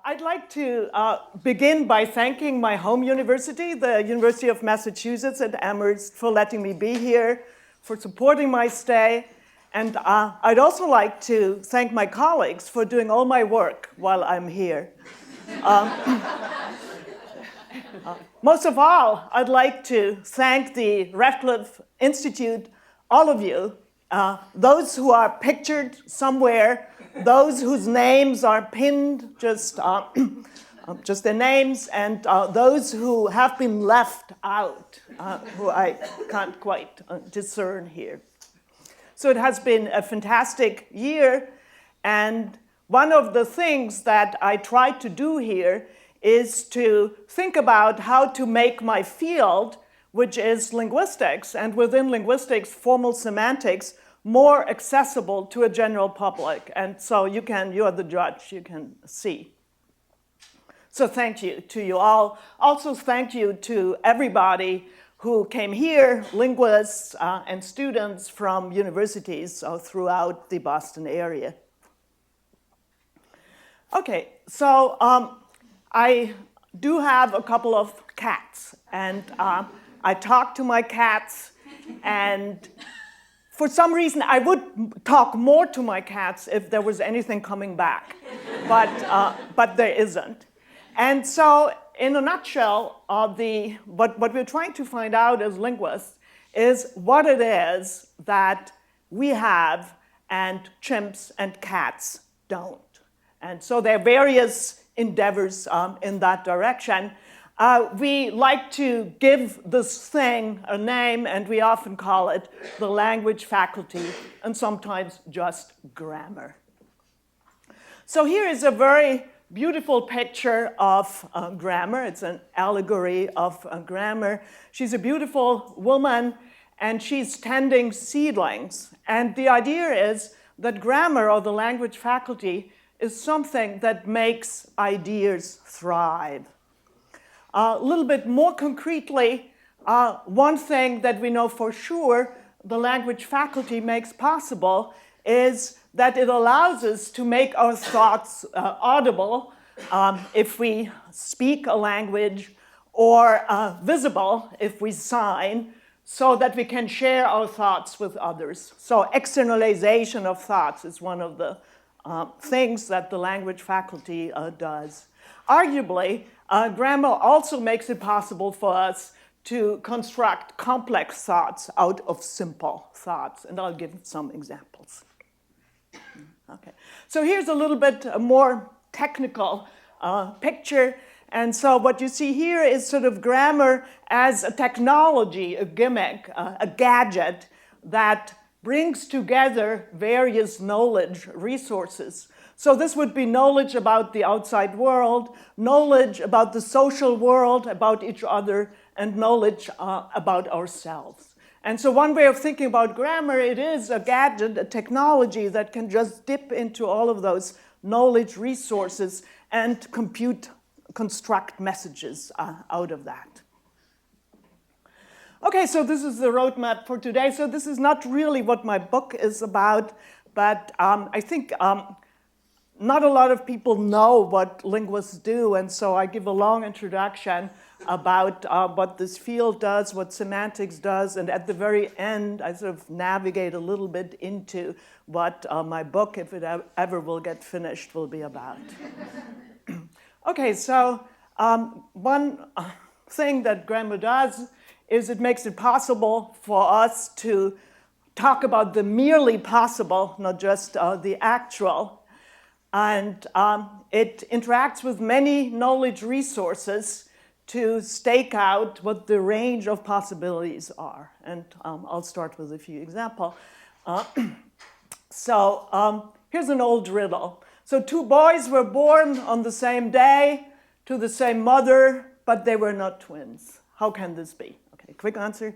I'd like to begin by thanking my home university, the University of Massachusetts at Amherst, for letting me be here, for supporting my stay. And I'd also like to thank my colleagues for doing all my work while I'm here. Most of all, I'd like to thank the Radcliffe Institute, all of you, those who are pictured somewhere, those whose names are pinned, just their names, and those who have been left out, who I can't quite discern here. So it has been a fantastic year, and one of the things that I try to do here is to think about how to make my field, which is linguistics, and within linguistics, formal semantics, more accessible to a general public. And so you are the judge, you can see. So thank you to you all. Also thank you to everybody who came here, linguists and students from universities throughout the Boston area. Okay, so I do have a couple of cats, and I talk to my cats, and for some reason, I would talk more to my cats if there was anything coming back, but there isn't. And so, in a nutshell, what we're trying to find out as linguists is what it is that we have and chimps and cats don't. And so there are various endeavors in that direction. We like to give this thing a name, and we often call it the language faculty, and sometimes just grammar. So here is a very beautiful picture of grammar. It's an allegory of grammar. She's a beautiful woman, and she's tending seedlings. And the idea is that grammar, or the language faculty, is something that makes ideas thrive. A little bit more concretely, one thing that we know for sure the language faculty makes possible is that it allows us to make our thoughts audible if we speak a language, or visible if we sign, so that we can share our thoughts with others. So externalization of thoughts is one of the things that the language faculty does. Arguably, grammar also makes it possible for us to construct complex thoughts out of simple thoughts, and I'll give some examples. Okay, so here's a little bit more technical picture, and so what you see here is sort of grammar as a technology, a gimmick, a gadget that brings together various knowledge resources. So this would be knowledge about the outside world, knowledge about the social world, about each other, and knowledge about ourselves. And so one way of thinking about grammar, it is a gadget, a technology that can just dip into all of those knowledge resources and construct messages out of that. Okay, so this is the roadmap for today. So this is not really what my book is about, but I think not a lot of people know what linguists do, and so I give a long introduction about what this field does, what semantics does, and at the very end, I sort of navigate a little bit into what my book, if it ever will get finished, will be about. Okay, so one thing that grammar does is it makes it possible for us to talk about the merely possible, not just the actual. And it interacts with many knowledge resources to stake out what the range of possibilities are. And I'll start with a few examples. Here's an old riddle. So two boys were born on the same day to the same mother, but they were not twins. How can this be? Okay, quick answer.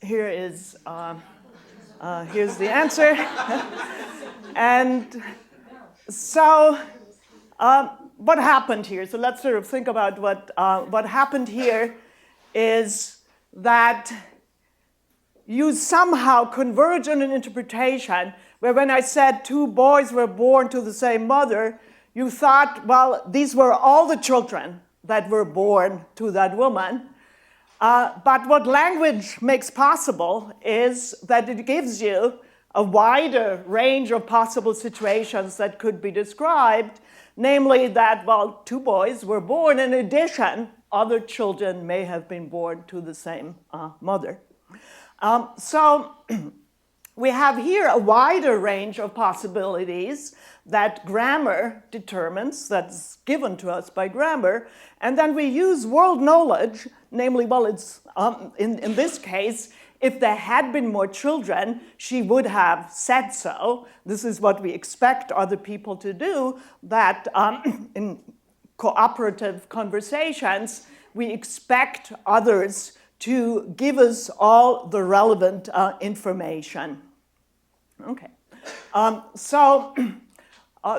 Here's the answer. And so what happened here? So let's sort of think about what happened here is that you somehow converge on an interpretation where when I said 2 boys were born to the same mother, you thought, well, these were all the children that were born to that woman. But what language makes possible is that it gives you a wider range of possible situations that could be described, namely that, well, 2 boys were born. In addition, other children may have been born to the same mother. So we have here a wider range of possibilities that grammar determines, that's given to us by grammar, and then we use world knowledge, namely, well, it's in this case, if there had been more children, she would have said so. This is what we expect other people to do, that in cooperative conversations, we expect others to give us all the relevant information. Okay.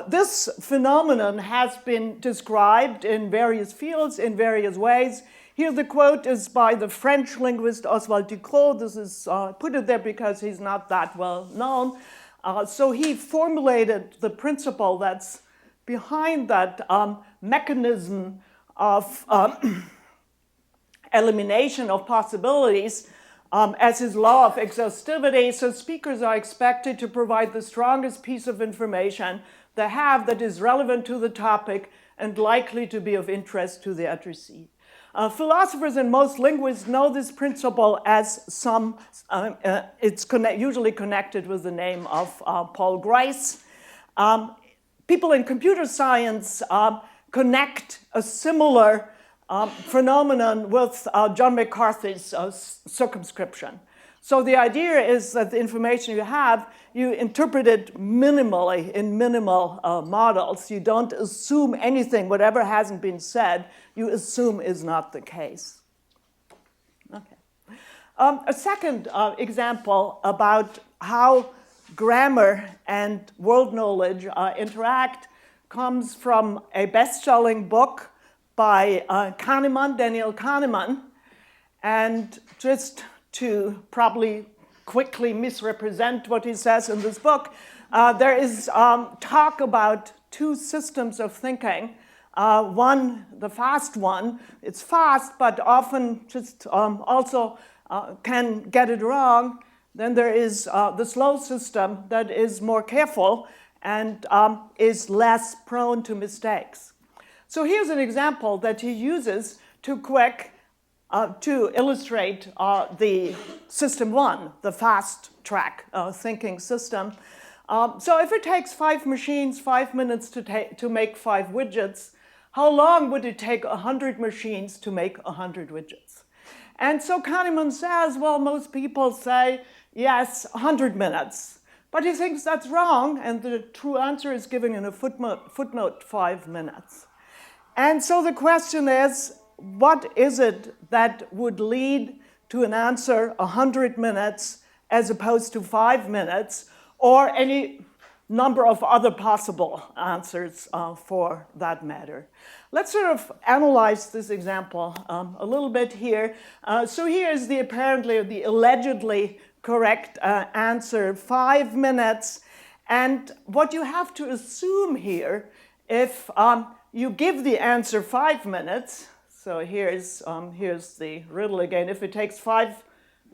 This phenomenon has been described in various fields, in various ways. Here the quote is by the French linguist Oswald Ducrot. This is put it there because he's not that well known. So he formulated the principle that's behind that mechanism of elimination of possibilities as his law of exhaustivity. So speakers are expected to provide the strongest piece of information they have that is relevant to the topic and likely to be of interest to the addressee. Philosophers and most linguists know this principle as it's usually connected with the name of Paul Grice. People in computer science connect a similar phenomenon with John McCarthy's circumscription. So the idea is that the information you have, you interpret it minimally in minimal models. You don't assume anything, whatever hasn't been said, you assume is not the case. Okay. A second example about how grammar and world knowledge interact comes from a best-selling book by Daniel Kahneman. And just to probably quickly misrepresent what he says in this book, there is talk about 2 systems of thinking. One, the fast one, it's fast, but often just also can get it wrong. Then there is the slow system that is more careful and is less prone to mistakes. So here's an example that he uses to illustrate the system 1, the fast track thinking system. So if it takes 5 machines 5 minutes to make 5 widgets, how long would it take 100 machines to make 100 widgets? And so Kahneman says, well, most people say, yes, 100 minutes. But he thinks that's wrong, and the true answer is given in a footnote 5 minutes. And so the question is, what is it that would lead to an answer 100 minutes as opposed to 5 minutes, or any number of other possible answers for that matter? Let's sort of analyze this example a little bit here. So here is the allegedly correct answer, 5 minutes. And what you have to assume here, if you give the answer 5 minutes, so here's the riddle again. If it takes 5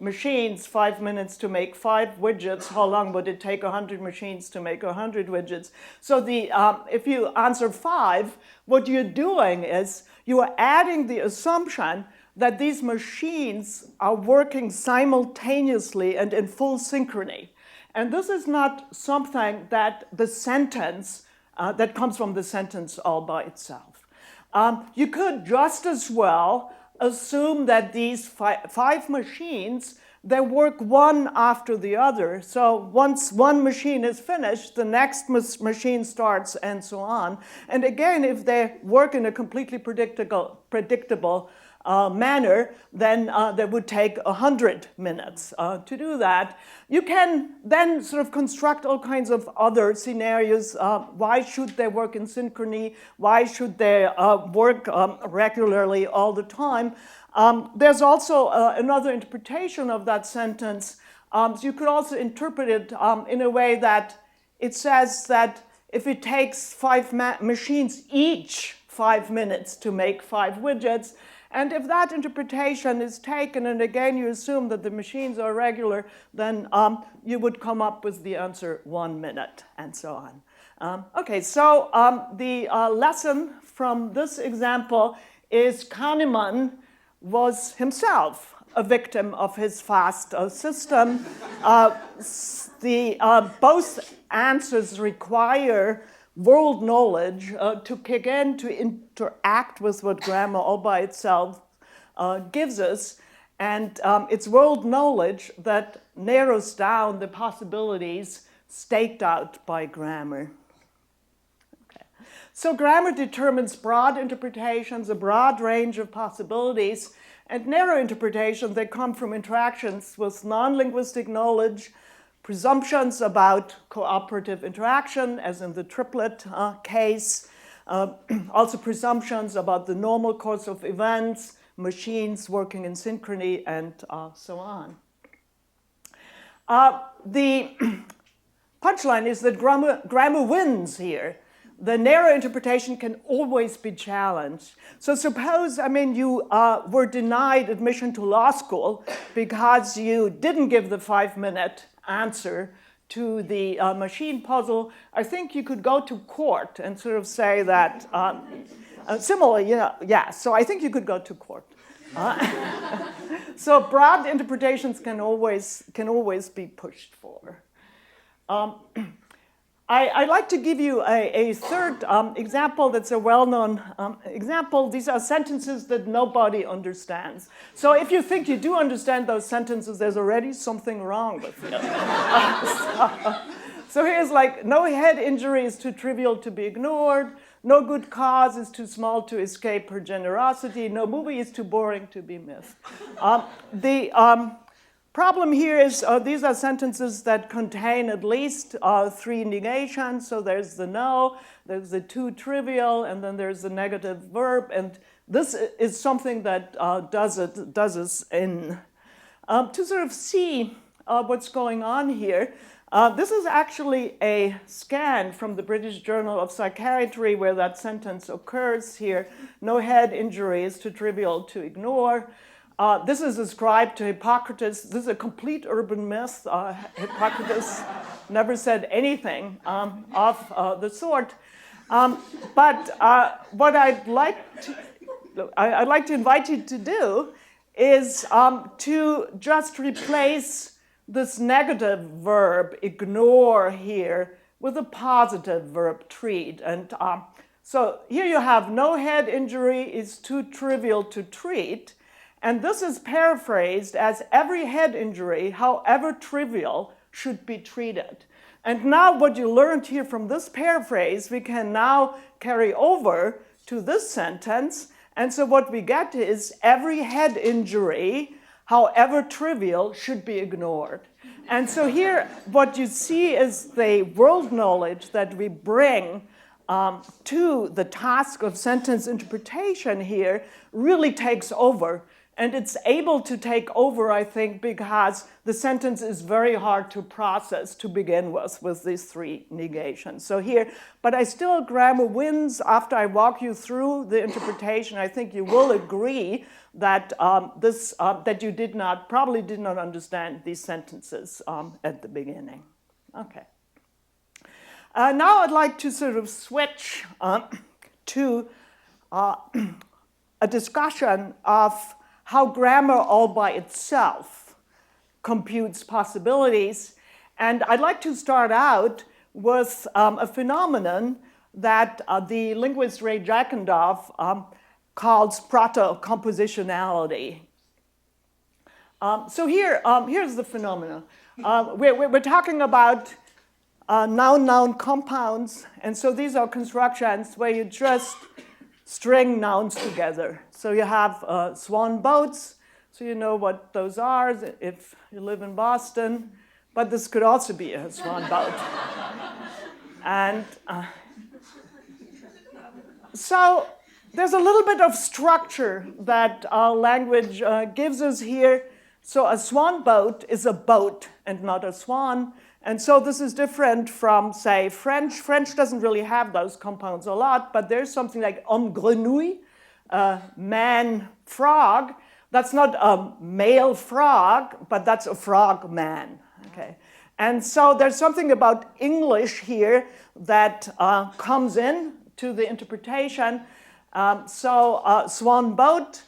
machines 5 minutes to make 5 widgets, how long would it take 100 machines to make 100 widgets? So if you answer 5, what you're doing is you are adding the assumption that these machines are working simultaneously and in full synchrony. And this is not something that the sentence, that comes from the sentence all by itself. You could just as well assume that these 5 machines, they work one after the other. So once one machine is finished, the next machine starts and so on. And again, if they work in a completely predictable manner, then that would take 100 minutes to do that. You can then sort of construct all kinds of other scenarios. Why should they work in synchrony? Why should they work regularly all the time? There's also another interpretation of that sentence. So you could also interpret it in a way that it says that if it takes 5 machines each 5 minutes to make 5 widgets, and if that interpretation is taken, and again you assume that the machines are regular, then you would come up with the answer 1 minute, and so on. Okay, so the lesson from this example is Kahneman was himself a victim of his fast system. Both answers require world knowledge to kick in, to interact with what grammar all by itself gives us. And it's world knowledge that narrows down the possibilities staked out by grammar. Okay. So grammar determines broad interpretations, a broad range of possibilities, and narrow interpretations that come from interactions with non-linguistic knowledge, presumptions about cooperative interaction, as in the triplet case, also presumptions about the normal course of events, machines working in synchrony, and so on. The punchline is that grammar wins here. The narrow interpretation can always be challenged. So suppose, you were denied admission to law school because you didn't give the 5-minute answer to the machine puzzle. I think you could go to court and sort of say that, similarly, so I think you could go to court. So broad interpretations can always be pushed for. I'd like to give you a third example that's a well-known example. These are sentences that nobody understands. So if you think you do understand those sentences, there's already something wrong with you. So here's like, no head injury is too trivial to be ignored. No good cause is too small to escape her generosity. No movie is too boring to be missed. The problem here is these are sentences that contain at least 3 negations. So there's the no, there's the too trivial, and then there's the negative verb. And this is something that does us in. To sort of see what's going on here, this is actually a scan from the British Journal of Psychiatry where that sentence occurs here. No head injury is too trivial to ignore. This is ascribed to Hippocrates. This is a complete urban myth. Hippocrates never said anything of the sort. But what I'd like to invite you to do is to just replace this negative verb, ignore here, with a positive verb, treat. And so here you have no head injury is too trivial to treat. And this is paraphrased as every head injury, however trivial, should be treated. And now what you learned here from this paraphrase, we can now carry over to this sentence. And so what we get is every head injury, however trivial, should be ignored. And so here what you see is the world knowledge that we bring to the task of sentence interpretation here really takes over. And it's able to take over, I think, because the sentence is very hard to process to begin with these 3 negations. So here, but I still, grammar wins. After I walk you through the interpretation, I think you will agree that that you probably did not understand these sentences at the beginning. Okay. Now I'd like to sort of switch to a discussion of how grammar all by itself computes possibilities. And I'd like to start out with a phenomenon that the linguist Ray Jackendoff calls proto-compositionality. So here's the phenomenon. We're talking about noun-noun compounds. And so these are constructions where you just string nouns together. So you have swan boats, so you know what those are if you live in Boston. But this could also be a swan boat. And so there's a little bit of structure that language gives us here. So a swan boat is a boat and not a swan. And so this is different from, say, French. French doesn't really have those compounds a lot, but there's something like homme grenouille, man frog. That's not a male frog, but that's a frog man. Okay. And so there's something about English here that comes in to the interpretation. Swan boat,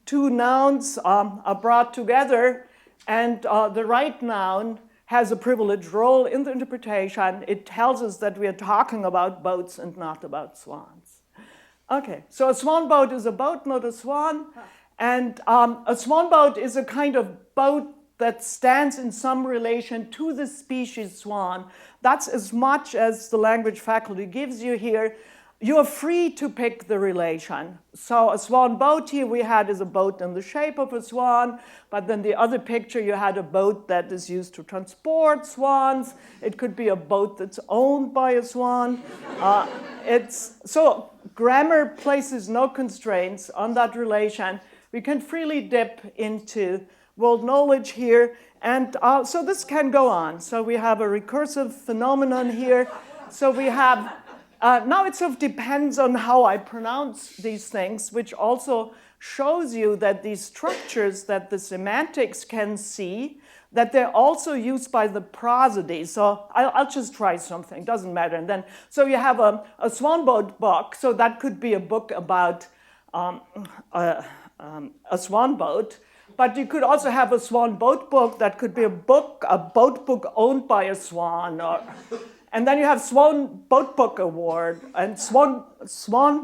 two nouns are brought together, and the right noun has a privileged role in the interpretation. It tells us that we are talking about boats and not about swans. Okay, so a swan boat is a boat, not a swan. And a swan boat is a kind of boat that stands in some relation to the species swan. That's as much as the language faculty gives you here. You're free to pick the relation. So a swan boat here we had is a boat in the shape of a swan, but then the other picture you had a boat that is used to transport swans. It could be a boat that's owned by a swan. So grammar places no constraints on that relation. We can freely dip into world knowledge here, and so this can go on. So we have a recursive phenomenon here. So we have, now it sort of depends on how I pronounce these things, which also shows you that these structures that the semantics can see, that they're also used by the prosody. So I'll just try something, doesn't matter. And then, so you have a swan boat book, so that could be a book about a swan boat. But you could also have a swan boat book that could be a boat book owned by a swan. And then you have Swan Boat Book Award and Swan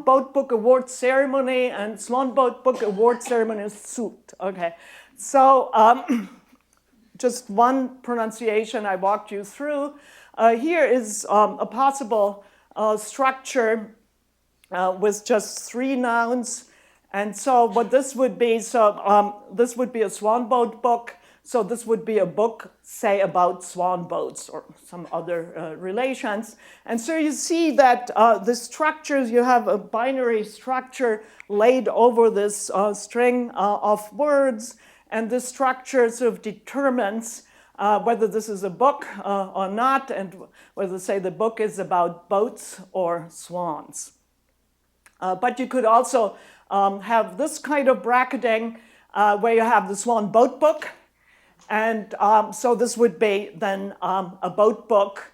Boat Book Award ceremony and Swan Boat Book Award ceremony suit. Okay, so just one pronunciation I walked you through. Here is a possible structure with just three nouns. And so what this would be, this would be a swan boat book. So this would be a book, say, about swan boats or some other relations. And so you see that the structures, you have a binary structure laid over this string of words. And this structure sort of determines whether this is a book or not, and whether, say, the book is about boats or swans. But you could also have this kind of bracketing where you have the swan boat book. And so this would be then a boat book,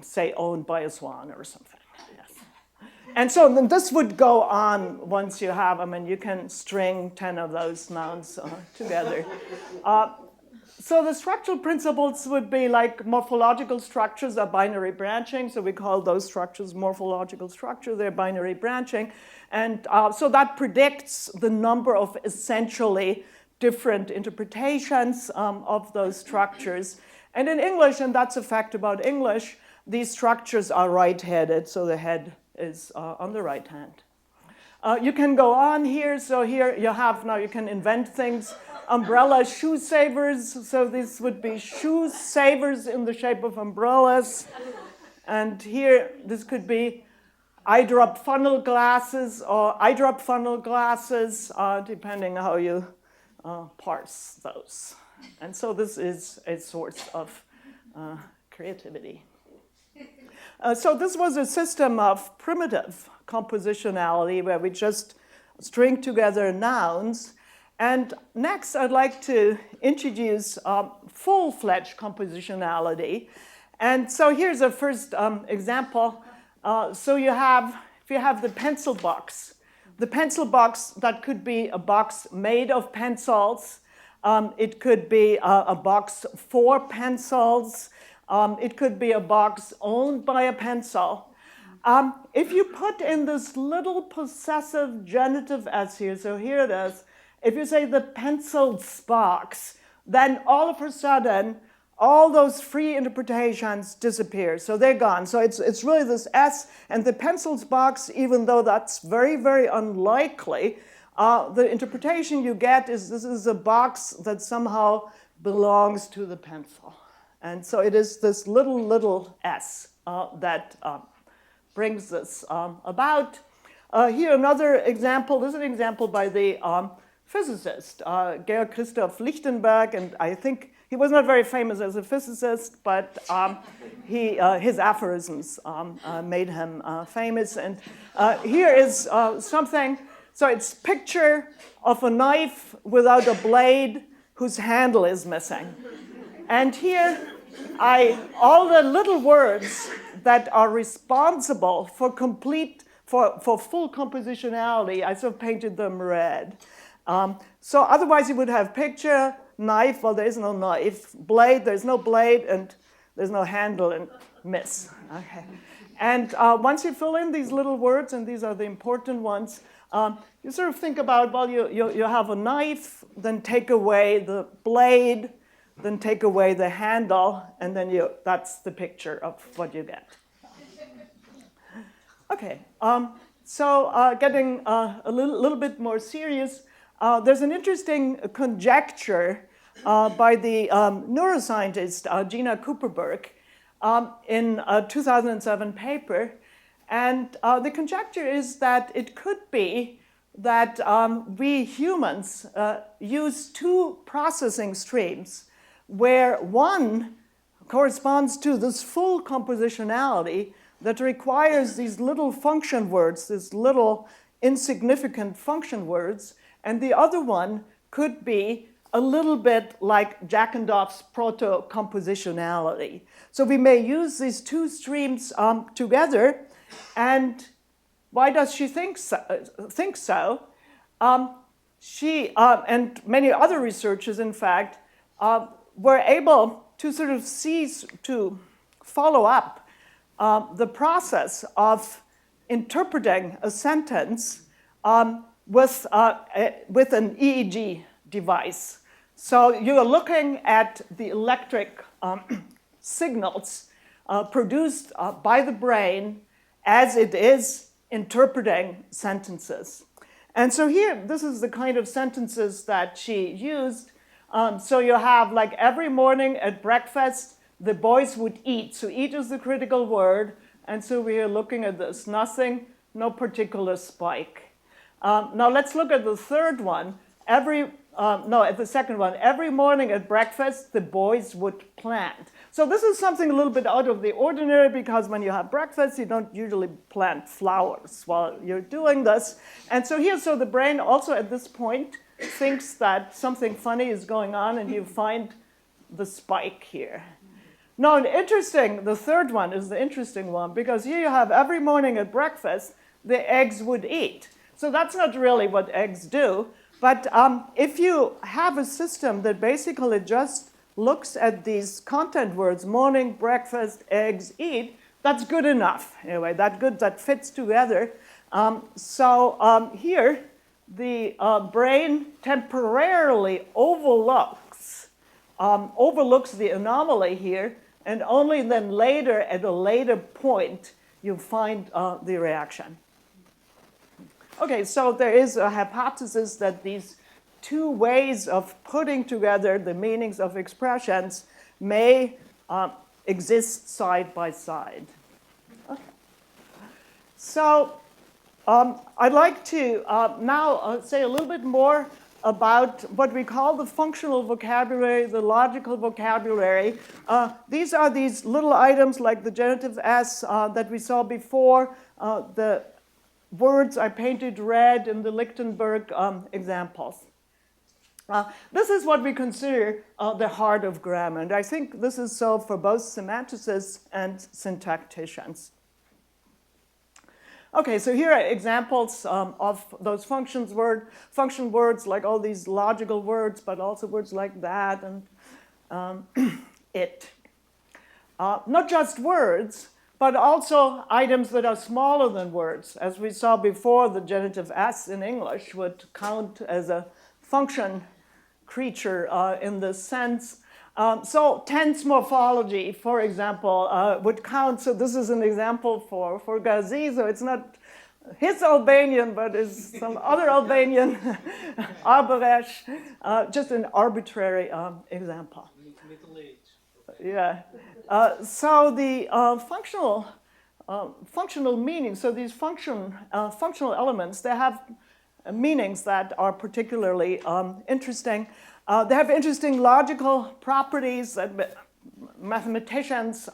say, owned by a swan or something. Yes. And so then this would go on once you have, you can string 10 of those nouns together. So the structural principles would be like morphological structures are binary branching. So we call those structures morphological structures. They're binary branching. And so that predicts the number of essentially different interpretations of those structures. And in English, and that's a fact about English, these structures are right-headed, so the head is on the right hand. You can go on here. So here you have, now you can invent things. Umbrella shoe savers. So these would be shoe savers in the shape of umbrellas. And here, this could be eyedrop funnel glasses or eyedrop funnel glasses, depending how you parse those. And so this is a source of creativity. So this was a system of primitive compositionality where we just string together nouns. And next, I'd like to introduce full-fledged compositionality. And so here's a first example. So if you have the pencil box, that could be a box made of pencils. It could be a box for pencils. It could be a box owned by a pencil. If you put in this little possessive genitive s here, so here it is, if you say the pencils box, then all of a sudden, all those free interpretations disappear. So they're gone. So it's really this S, and the pencils box, even though that's very, very unlikely, the interpretation you get is this is a box that somehow belongs to the pencil. And so it is this little s that brings this about. Here another example. This is an example by the physicist, Georg Christoph Lichtenberg, and I think He was not very famous as a physicist, but his aphorisms made him famous. And here is something. So it's picture of a knife without a blade whose handle is missing. And here, all the little words that are responsible for full compositionality, I sort of painted them red. So otherwise you would have picture, knife, well there is no knife, blade, there's no blade, and there's no handle, and miss. Okay. And once you fill in these little words, and these are the important ones, you sort of think about, well, you have a knife, then take away the blade, then take away the handle, and then that's the picture of what you get. Okay, so getting a little bit more serious, there's an interesting conjecture by the neuroscientist Gina Cooperberg in a 2007 paper. And the conjecture is that it could be that we humans use two processing streams where one corresponds to this full compositionality that requires these little function words, these little insignificant function words, and the other one could be a little bit like Jackendoff's proto-compositionality. So we may use these two streams together, and why does she think so? She and many other researchers, in fact, were able to sort of follow up the process of interpreting a sentence with an EEG device. So you're looking at the electric signals produced by the brain as it is interpreting sentences. And so here, this is the kind of sentences that she used. So you have, like, every morning at breakfast, the boys would eat. So eat is the critical word. And so we are looking at this. Nothing, no particular spike. Now let's look at the third one. At the second one. Every morning at breakfast, the boys would plant. So this is something a little bit out of the ordinary, because when you have breakfast, you don't usually plant flowers while you're doing this. And so here, so the brain also at this point thinks that something funny is going on, and you find the spike here. Now, the third one is the interesting one, because here you have every morning at breakfast, the eggs would eat. So that's not really what eggs do. But if you have a system that basically just looks at these content words, morning, breakfast, eggs, eat, that's good enough. Anyway, that fits together. Here, the brain temporarily overlooks the anomaly here, and only then later, at a later point, you find the reaction. Okay, so there is a hypothesis that these two ways of putting together the meanings of expressions may exist side by side. Okay. So I'd like to now say a little bit more about what we call the functional vocabulary, the logical vocabulary. These are these little items like the genitive S that we saw before, the words I painted red in the Lichtenberg examples. This is what we consider the heart of grammar, and I think this is so for both semanticists and syntacticians. Okay, so here are examples of those function words, like all these logical words, but also words like that and it. Not just words, but also items that are smaller than words. As we saw before, the genitive S in English would count as a function creature in this sense. So tense morphology, for example, would count. So this is an example for Gazi. So it's not his Albanian, but it's some other Albanian, Arberesh, just an arbitrary example. Yeah. So the functional meaning, so these functional elements, they have meanings that are particularly interesting. They have interesting logical properties that mathematicians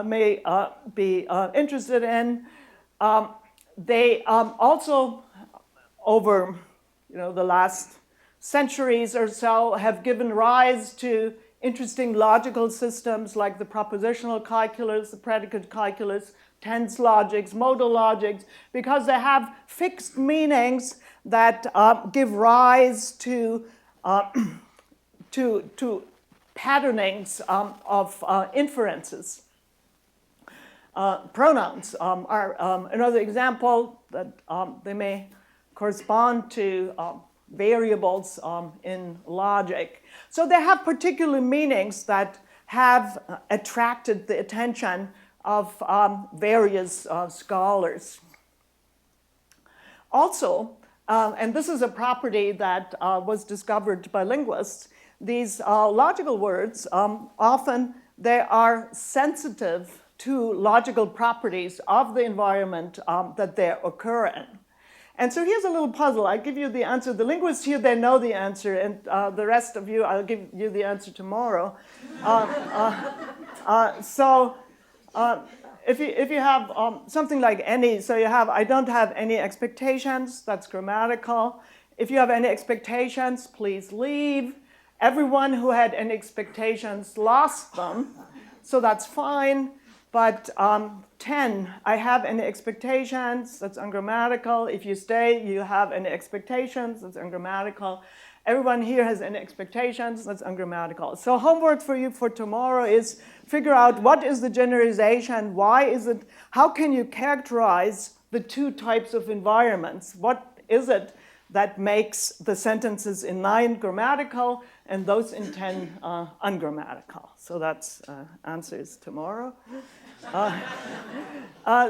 may be interested in. They also, over the last centuries or so, have given rise to interesting logical systems like the propositional calculus, the predicate calculus, tense logics, modal logics, because they have fixed meanings that give rise to patternings of inferences. Pronouns are another example that they may correspond to variables in logic. So they have particular meanings that have attracted the attention of various scholars. Also, and this is a property that was discovered by linguists, these logical words, often they are sensitive to logical properties of the environment that they occur in. And so here's a little puzzle. I give you the answer. The linguists here, they know the answer, and the rest of you, I'll give you the answer tomorrow. If you have something like any, so you have, I don't have any expectations, that's grammatical. If you have any expectations, please leave. Everyone who had any expectations lost them, so that's fine. But 10, I have any expectations, that's ungrammatical. If you stay, you have any expectations, that's ungrammatical. Everyone here has any expectations, that's ungrammatical. So homework for you for tomorrow is figure out what is the generalization, why is it, how can you characterize the two types of environments? What is it that makes the sentences in 9 grammatical and those in 10 ungrammatical? So that's answers tomorrow.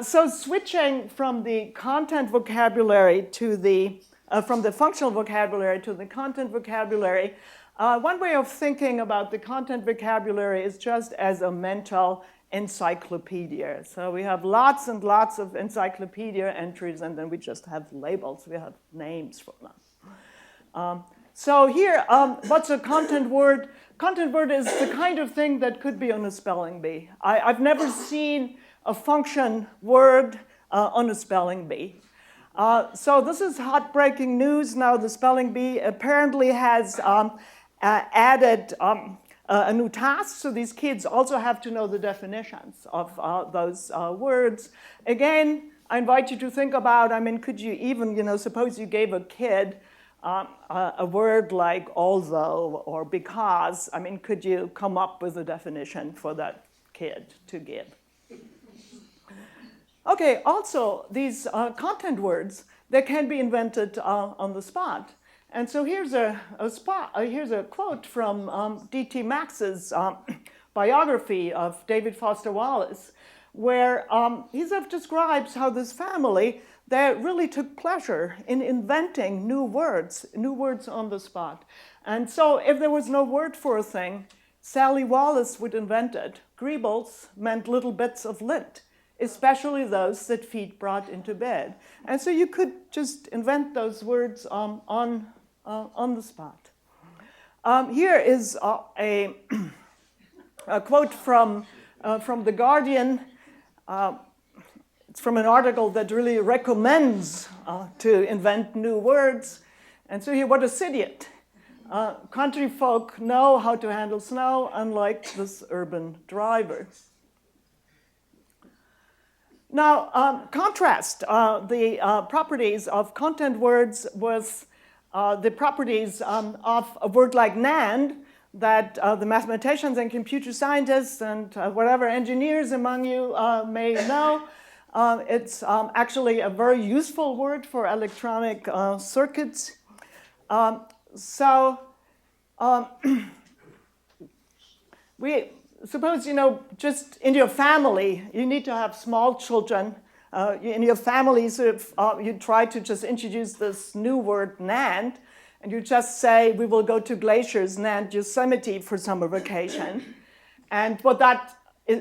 So switching from the content vocabulary to the from the functional vocabulary to the content vocabulary, one way of thinking about the content vocabulary is just as a mental encyclopedia. So we have lots and lots of encyclopedia entries, and then we just have labels. We have names for them. So here, what's a content word? Content word is the kind of thing that could be on a spelling bee. I've never seen a function word on a spelling bee. So this is hot breaking news. Now the spelling bee apparently has added a new task. So these kids also have to know the definitions of those words. Again, I invite you to think about, I mean, could you even, suppose you gave a kid a word like although or because, I mean, could you come up with a definition for that kid to give? Okay, also, these content words, they can be invented on the spot. And so here's a quote from D.T. Max's biography of David Foster Wallace, where he sort of describes how this family, they really took pleasure in inventing new words on the spot. And so if there was no word for a thing, Sally Wallace would invent it. Greebles meant little bits of lint, especially those that feet brought into bed. And so you could just invent those words on the spot. Here is a quote from The Guardian. It's from an article that really recommends to invent new words. And so here, what a idiot. Country folk know how to handle snow, unlike this urban driver. Now, contrast the properties of content words with the properties of a word like NAND that the mathematicians and computer scientists and whatever engineers among you may know. It's actually a very useful word for electronic circuits. We suppose, just in your family, you need to have small children. In your family, you try to just introduce this new word, NAND, and you just say, we will go to glaciers, NAND Yosemite for summer vacation. And what that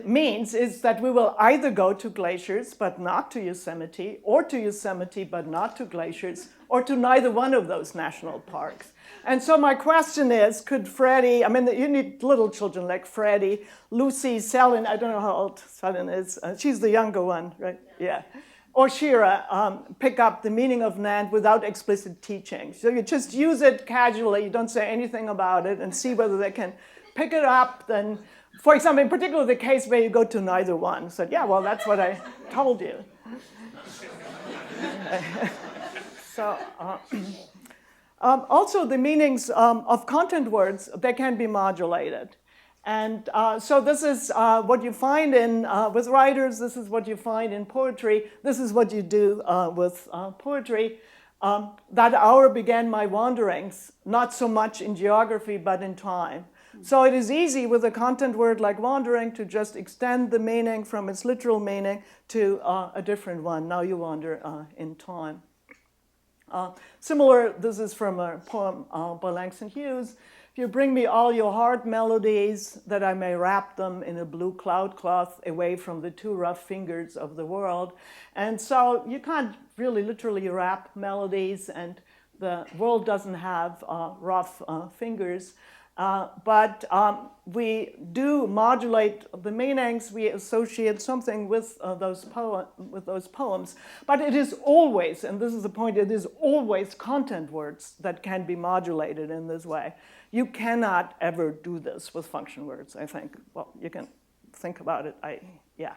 means is that we will either go to glaciers, but not to Yosemite, or to Yosemite, but not to glaciers, or to neither one of those national parks. And so my question is, could Freddie, I mean, you need little children like Freddie, Lucy, Selin, I don't know how old Selin is. She's the younger one, right? Yeah. Or Shira, pick up the meaning of NAND without explicit teaching. So you just use it casually, you don't say anything about it, and see whether they can pick it up. Then, for example, in particular, the case where you go to neither one. So yeah, well, that's what I told you. So also the meanings of content words, they can be modulated. And so this is what you find in with writers. This is what you find in poetry. This is what you do with poetry. That hour began my wanderings, not so much in geography, but in time. So it is easy with a content word like wandering to just extend the meaning from its literal meaning to a different one. Now you wander in time. Similar, this is from a poem by Langston Hughes. If you bring me all your heart melodies, that I may wrap them in a blue cloud cloth away from the too rough fingers of the world. And so you can't really literally wrap melodies, and the world doesn't have rough fingers. But we do modulate the meanings. We associate something with those poems. But it is always, and this is the point, it is always content words that can be modulated in this way. You cannot ever do this with function words, I think. Well, you can think about it. Yeah.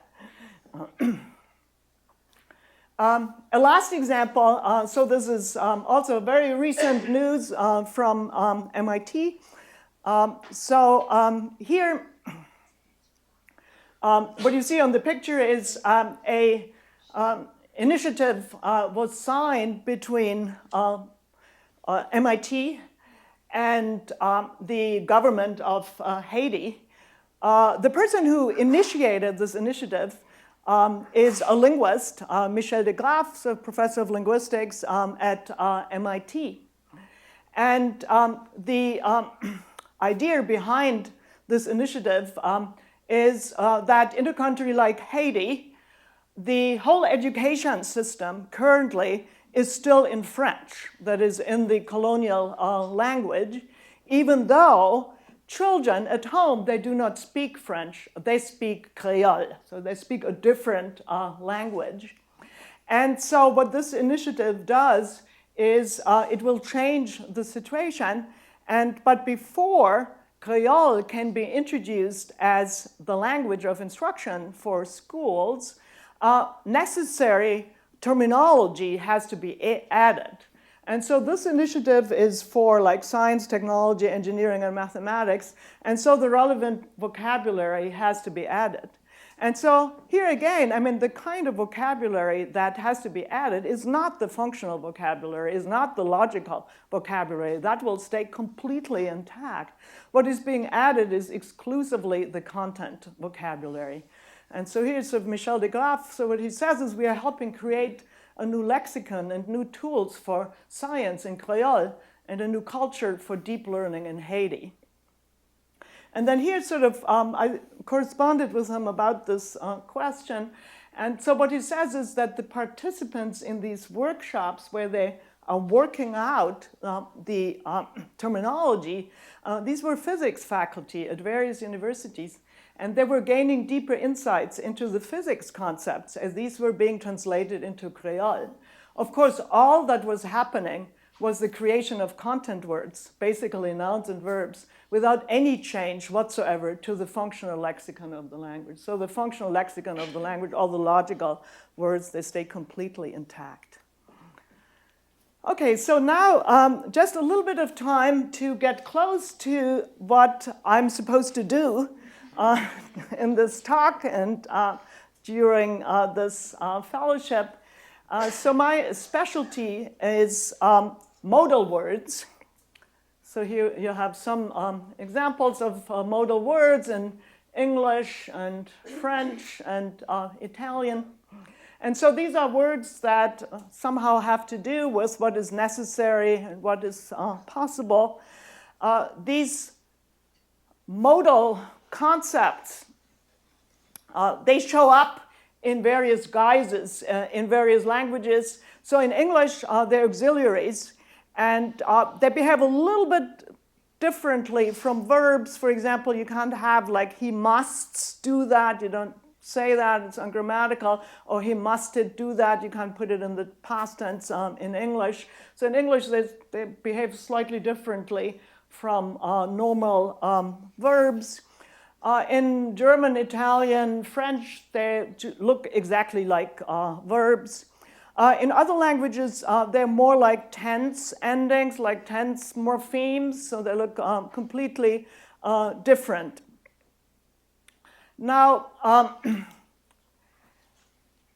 A last example, so this is also very recent news from MIT. Here, what you see on the picture is a initiative was signed between MIT and the government of Haiti. The person who initiated this initiative is a linguist, Michel de Graaf, a professor of linguistics at MIT. And the idea behind this initiative is that in a country like Haiti, the whole education system currently is still in French, that is in the colonial language, even though children at home, they do not speak French, they speak Creole, so they speak a different language. And so what this initiative does is it will change the situation, but before Creole can be introduced as the language of instruction for schools, necessary terminology has to be added. And so this initiative is for like science, technology, engineering, and mathematics. And so the relevant vocabulary has to be added. And so here again, I mean, the kind of vocabulary that has to be added is not the functional vocabulary, is not the logical vocabulary. That will stay completely intact. What is being added is exclusively the content vocabulary. And so here's Michel de Graaf. So what he says is we are helping create a new lexicon and new tools for science in Creole and a new culture for deep learning in Haiti. And then here sort of, I corresponded with him about this question. And so what he says is that the participants in these workshops where they are working out the terminology, these were physics faculty at various universities. And they were gaining deeper insights into the physics concepts as these were being translated into Creole. Of course, all that was happening was the creation of content words, basically nouns and verbs, without any change whatsoever to the functional lexicon of the language. So the functional lexicon of the language, all the logical words, they stay completely intact. Okay, so now just a little bit of time to get close to what I'm supposed to do in this talk and during this fellowship. So my specialty is modal words. So here you have some examples of modal words in English and French and Italian. And so these are words that somehow have to do with what is necessary and what is possible. These modal concepts, they show up in various guises in various languages. So in English, they're auxiliaries, and they behave a little bit differently from verbs. For example, you can't have like he musts do that. You don't say that, it's ungrammatical. Or he musted do that. You can't put it in the past tense in English. So in English, they behave slightly differently from normal verbs. In German, Italian, French, they look exactly like verbs. In other languages, they're more like tense endings, like tense morphemes, so they look completely different. Now,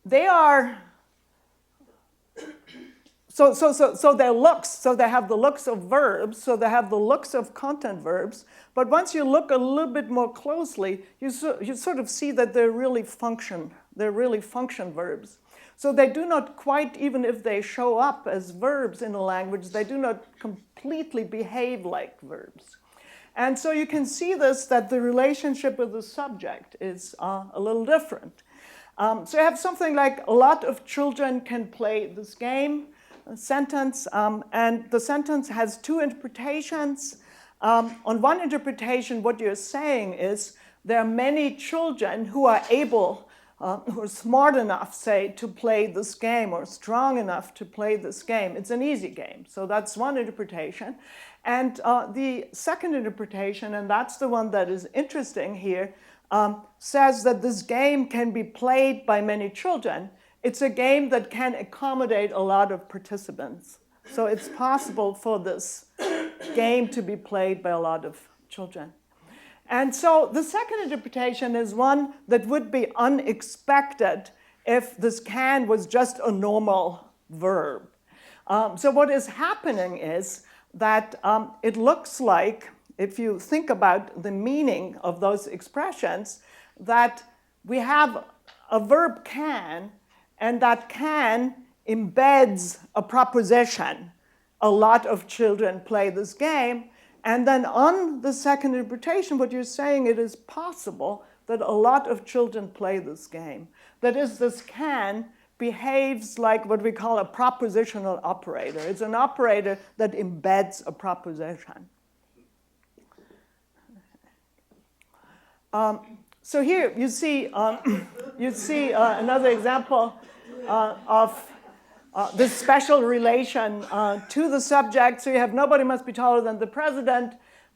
they are, so their looks, so they have the looks of verbs, so they have the looks of content verbs, but once you look a little bit more closely, you sort of see that they're really function verbs. So they do not quite, even if they show up as verbs in a language, they do not completely behave like verbs. And so you can see this, that the relationship with the subject is a little different. So you have something like a lot of children can play this game, a sentence, and the sentence has two interpretations. On one interpretation, what you're saying is there are many children who are able, who are smart enough, say, to play this game or strong enough to play this game. It's an easy game. So that's one interpretation. And the second interpretation, and that's the one that is interesting here, says that this game can be played by many children. It's a game that can accommodate a lot of participants. So it's possible for this game to be played by a lot of children. And so the second interpretation is one that would be unexpected if this can was just a normal verb. So what is happening is that it looks like, if you think about the meaning of those expressions, that we have a verb can, and that can embeds a proposition. A lot of children play this game. And then on the second interpretation, what you're saying, it is possible that a lot of children play this game. That is, this can behaves like what we call a propositional operator. It's an operator that embeds a proposition. So here you see another example of this special relation to the subject. So you have nobody must be taller than the president.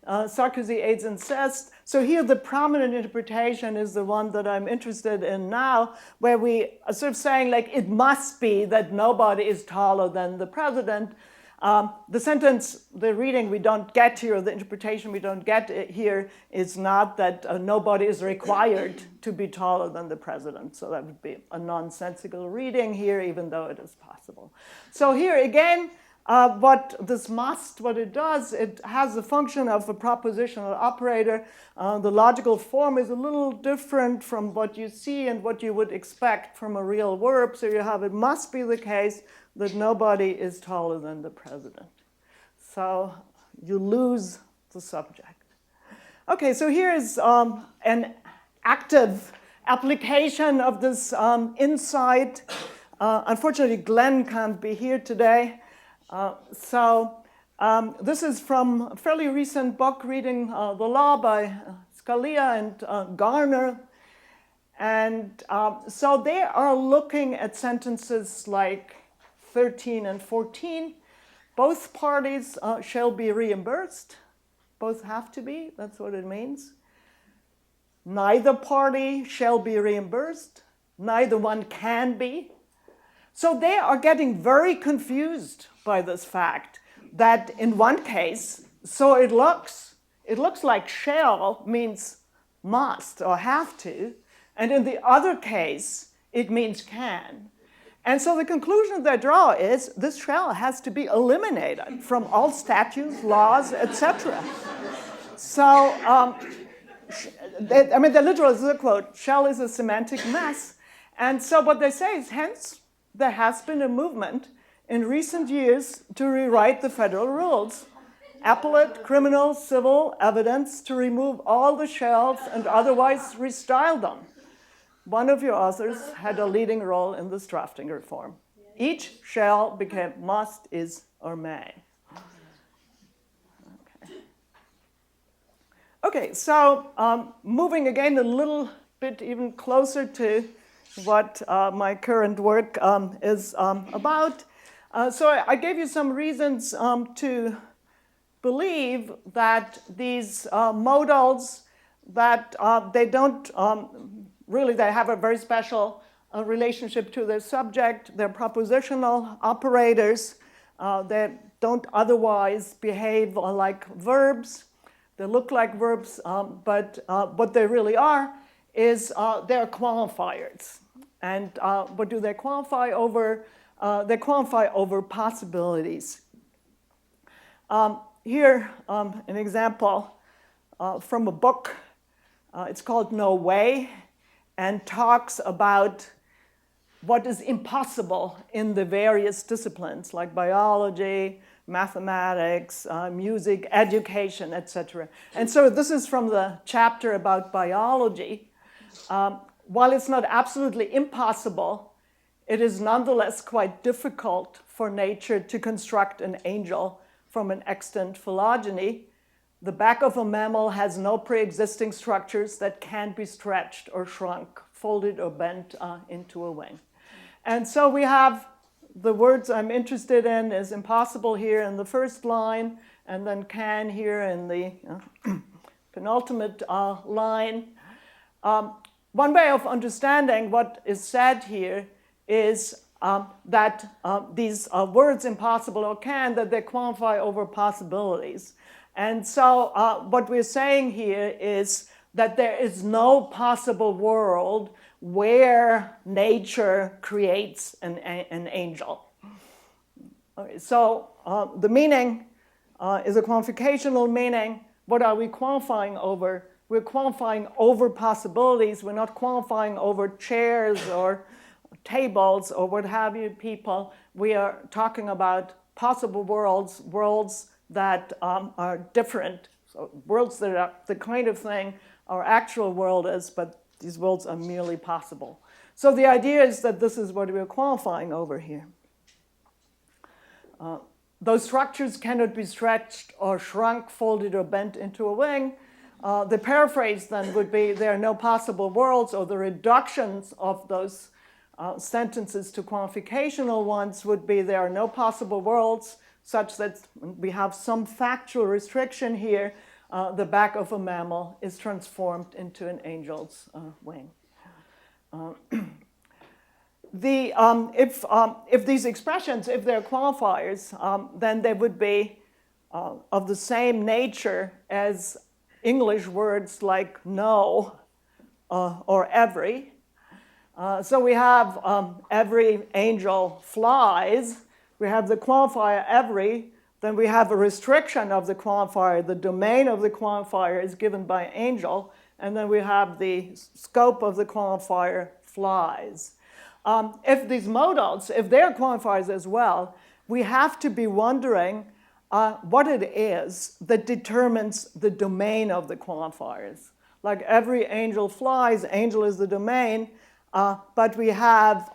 Sarkozy aids insist. So here the prominent interpretation is the one that I'm interested in now, where we are sort of saying like it must be that nobody is taller than the president. The sentence, the reading we don't get here, or the interpretation we don't get here is not that nobody is required to be taller than the president. So that would be a nonsensical reading here, even though it is possible. So here again, what this must, what it does, it has the function of a propositional operator. The logical form is a little different from what you see and what you would expect from a real verb. So you have it must be the case that nobody is taller than the president. So you lose the subject. Okay, so here is an active application of this insight. Unfortunately, Glenn can't be here today. This is from a fairly recent book, Reading the Law by Scalia and Garner. And so they are looking at sentences like 13 and 14. Both parties shall be reimbursed. Both have to be, that's what it means. Neither party shall be reimbursed. Neither one can be. So they are getting very confused by this fact that in one case, so it looks like shall means must or have to, and in the other case, it means can. And so the conclusion they draw is this shall has to be eliminated from all statutes, laws, etc. So, the literal is a quote, shall is a semantic mess. And so what they say is, hence, there has been a movement in recent years to rewrite the federal rules. Appellate, criminal, civil evidence to remove all the shalls and otherwise restyle them. one of your authors had a leading role in this drafting reform. Each shall became must, is, or may. Okay, so moving again a little bit even closer to what my current work is about. So I gave you some reasons to believe that these modals, that they don't really, they have a very special relationship to their subject. They're propositional operators. They don't otherwise behave like verbs. They look like verbs, but what they really are is they're qualifiers. And what do they qualify over? They qualify over possibilities. Here, an example from a book. It's called No Way, and talks about what is impossible in the various disciplines like biology, mathematics, music, education, etc. And so this is from the chapter about biology. While it's not absolutely impossible, it is nonetheless quite difficult for nature to construct an angel from an extant phylogeny. The back of a mammal has no pre-existing structures that can be stretched or shrunk, folded or bent into a wing. And so we have the words I'm interested in is impossible here in the first line, and then can here in the penultimate line. One way of understanding what is said here is that these words impossible or can, that they qualify over possibilities. And so what we're saying here is that there is no possible world where nature creates an angel. Okay, so the meaning is a qualificational meaning. What are we qualifying over? We're qualifying over possibilities. We're not qualifying over chairs or tables or what have you, people. We are talking about possible worlds, worlds that are different, so worlds that are the kind of thing our actual world is, but these worlds are merely possible. So the idea is that this is what we're qualifying over here. Those structures cannot be stretched or shrunk, folded, or bent into a wing. The paraphrase then would be, there are no possible worlds, or the reductions of those sentences to qualificational ones would be, there are no possible worlds, such that we have some factual restriction here. The back of a mammal is transformed into an angel's wing. If these expressions, if they're qualifiers, then they would be of the same nature as English words like no or every. So we have every angel flies. We have the qualifier every. Then we have a restriction of the qualifier. The domain of the qualifier is given by angel. And then we have the scope of the qualifier flies. If these modals, if they're qualifiers as well, we have to be wondering what it is that determines the domain of the qualifiers. Like every angel flies, angel is the domain, but we have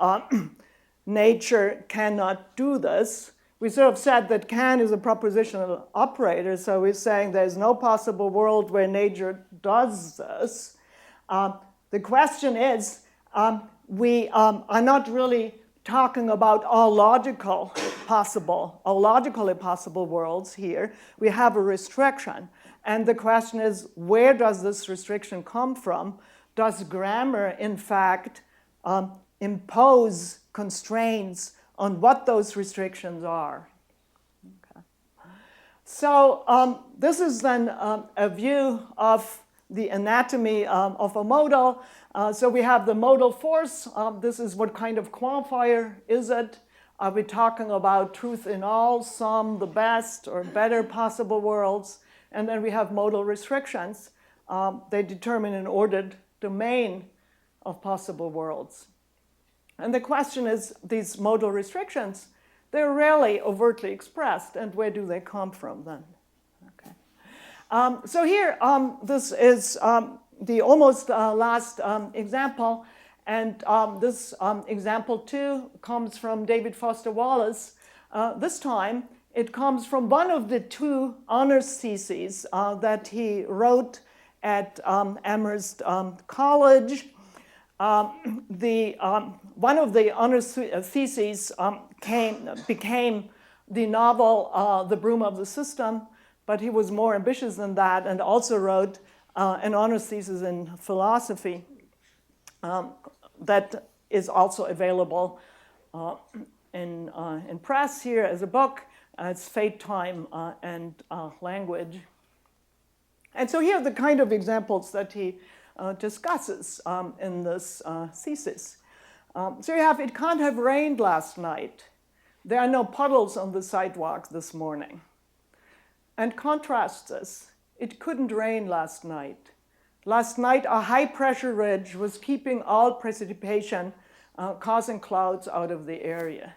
nature cannot do this. We sort of said that can is a propositional operator, so we're saying there's no possible world where nature does this. The question is, we are not really talking about all logically possible worlds here. We have a restriction. And the question is, where does this restriction come from? Does grammar, in fact, impose constraints on what those restrictions are? Okay. So this is then a view of the anatomy of a modal. So we have the modal force. This is what kind of qualifier is it? Are we talking about truth in all, some, the best, or better possible worlds? And then we have modal restrictions. They determine an ordered domain of possible worlds. And the question is, these modal restrictions, they're rarely overtly expressed, and where do they come from then? Okay. So here, this is the almost last example, And this example too comes from David Foster Wallace. This time it comes from one of the two honors theses that he wrote at Amherst College. One of the honors theses became the novel The Broom of the System, but he was more ambitious than that and also wrote an honors thesis in philosophy that is also available in press here as a book. It's Fate, Time, and Language. And so here are the kind of examples that he discusses in this thesis. So you have, it can't have rained last night. There are no puddles on the sidewalk this morning. And contrasts this. It couldn't rain last night. Last night, a high-pressure ridge was keeping all precipitation, causing clouds out of the area.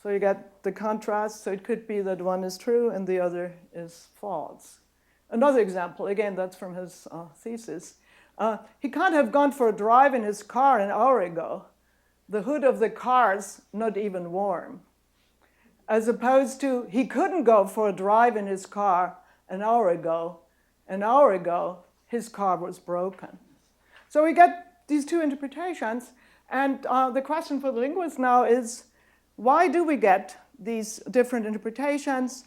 So you get the contrast. So it could be that one is true and the other is false. Another example, again, that's from his thesis. He can't have gone for a drive in his car an hour ago. The hood of the car's not even warm. As opposed to, he couldn't go for a drive in his car an hour ago. An hour ago, his car was broken. So we get these two interpretations. And the question for the linguist now is, why do we get these different interpretations?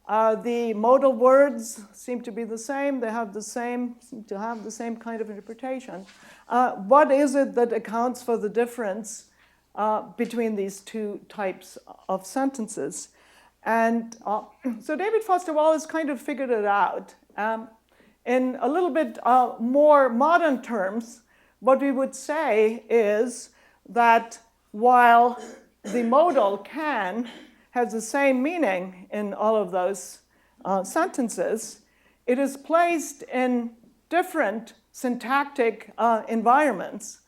The modal words seem to be the same. They have seem to have the same kind of interpretation. What is it that accounts for the difference between these two types of sentences? And so David Foster Wallace kind of figured it out. In a little bit more modern terms, what we would say is that while the modal can has the same meaning in all of those sentences, it is placed in different syntactic environments.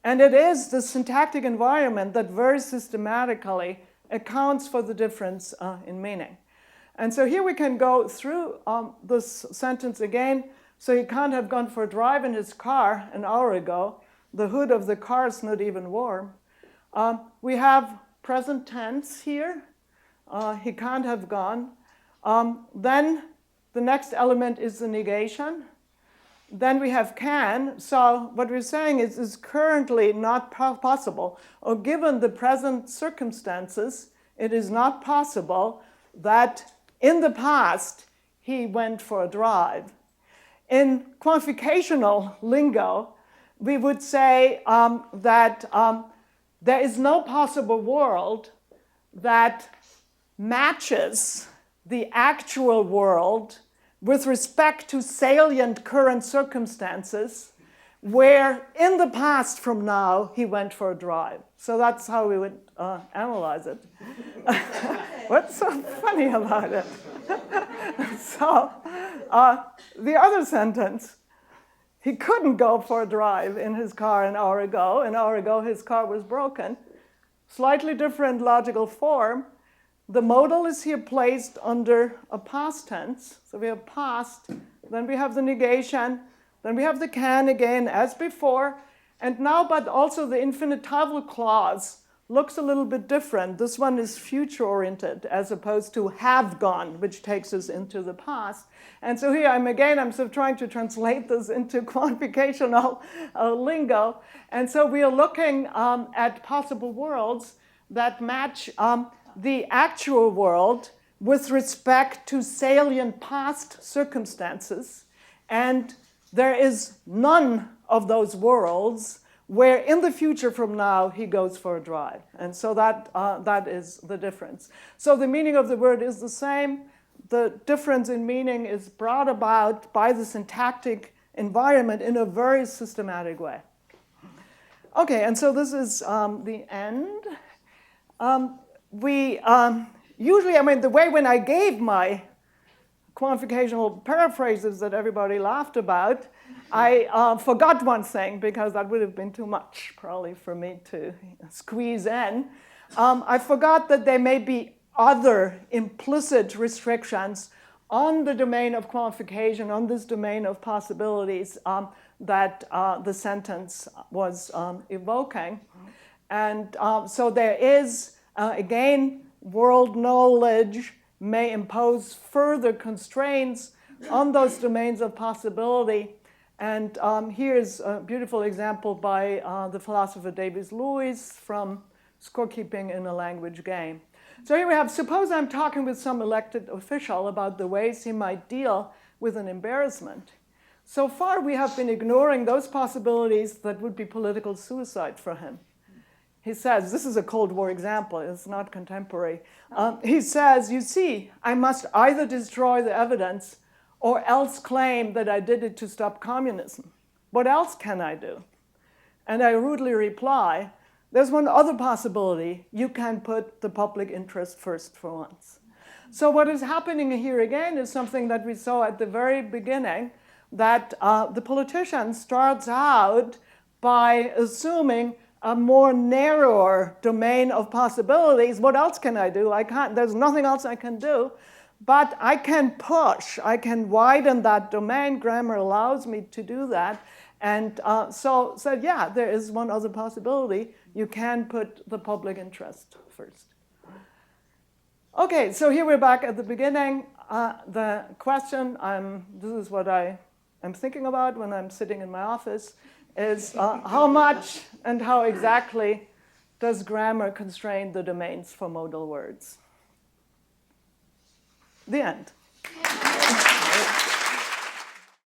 And it is the syntactic environment that very systematically accounts for the difference in meaning. And so here we can go through this sentence again. So he can't have gone for a drive in his car an hour ago. The hood of the car is not even warm. We have present tense here. He can't have gone. Then the next element is the negation. Then we have can. So what we're saying is currently not possible, or given the present circumstances, it is not possible that in the past he went for a drive. In qualificational lingo, we would say that there is no possible world that matches the actual world with respect to salient current circumstances where in the past from now he went for a drive. So that's how we would analyze it. What's so funny about it? So the other sentence, he couldn't go for a drive in his car an hour ago. An hour ago his car was broken. Slightly different logical form. The modal is here placed under a past tense. So we have past, then we have the negation, then we have the can again as before. And now, but also the infinitival clause looks a little bit different. This one is future-oriented as opposed to have gone, which takes us into the past. And so here I'm sort of trying to translate this into qualificational lingo. And so we are looking at possible worlds that match the actual world with respect to salient past circumstances. And there is none of those worlds where in the future from now he goes for a drive. And so that is the difference. So the meaning of the word is the same. The difference in meaning is brought about by the syntactic environment in a very systematic way. Okay, and so this is the end. Usually, the way when I gave my qualificational paraphrases that everybody laughed about, I forgot one thing because that would have been too much probably for me to squeeze in. I forgot that there may be other implicit restrictions on the domain of qualification, on this domain of possibilities, that the sentence was evoking. And so there is, again, world knowledge may impose further constraints on those domains of possibility. And here's a beautiful example by the philosopher Davis Lewis from Scorekeeping in a Language Game. So here we have, suppose I'm talking with some elected official about the ways he might deal with an embarrassment. So far, we have been ignoring those possibilities that would be political suicide for him. He says, this is a Cold War example, it's not contemporary. He says, you see, I must either destroy the evidence or else claim that I did it to stop communism. What else can I do? And I rudely reply, there's one other possibility. You can put the public interest first for once. So what is happening here again is something that we saw at the very beginning, that the politician starts out by assuming a more narrower domain of possibilities. What else can I do? I can't, there's nothing else I can do. But I can push, I can widen that domain. Grammar allows me to do that. And so said, yeah, there is one other possibility. You can put the public interest first. Okay, so here we're back at the beginning. The question, this is what I am thinking about when I'm sitting in my office, is how much and how exactly does grammar constrain the domains for modal words? The end.